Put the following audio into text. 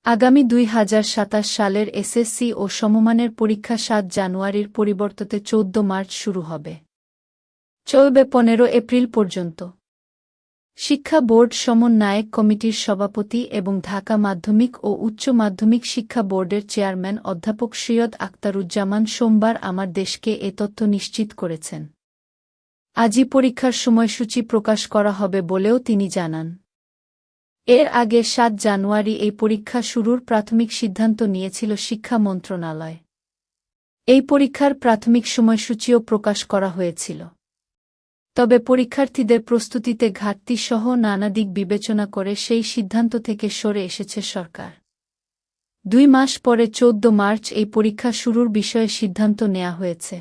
আগামী ২০২৭ সালের এসএসসি ও সমমানের পরীক্ষা ৭ জানুয়ারির পরিবর্তে ১৪ মার্চ শুরু হবে। চলবে ১৫ এপ্রিল পর্যন্ত। শিক্ষা বোর্ড সমন্বয়ক কমিটির সভাপতি এবং ঢাকা মাধ্যমিক ও উচ্চ মাধ্যমিক শিক্ষা বোর্ডের চেয়ারম্যান অধ্যাপক সৈয়দ আখতারুজ্জামান সোমবার আমার দেশকে এ তথ্য নিশ্চিত করেছেন। আজই পরীক্ষার সময়সূচি প্রকাশ করা হবে বলেও তিনি জানান। এর আগে ৭ জানুয়ারি এই পরীক্ষা শুরুর প্রাথমিক সিদ্ধান্ত নিয়েছিল শিক্ষা মন্ত্রণালয়। এই পরীক্ষার প্রাথমিক সময়সূচিও প্রকাশ করা হয়েছিল। তবে পরীক্ষার্থীদের প্রস্তুতিতে ঘাটতি সহ নানা দিক বিবেচনা করে সেই সিদ্ধান্ত থেকে সরে এসেছে সরকার। ২ মাস পরে ১৪ মার্চ এই পরীক্ষা শুরুর বিষয়ে সিদ্ধান্ত নেওয়া হয়েছে।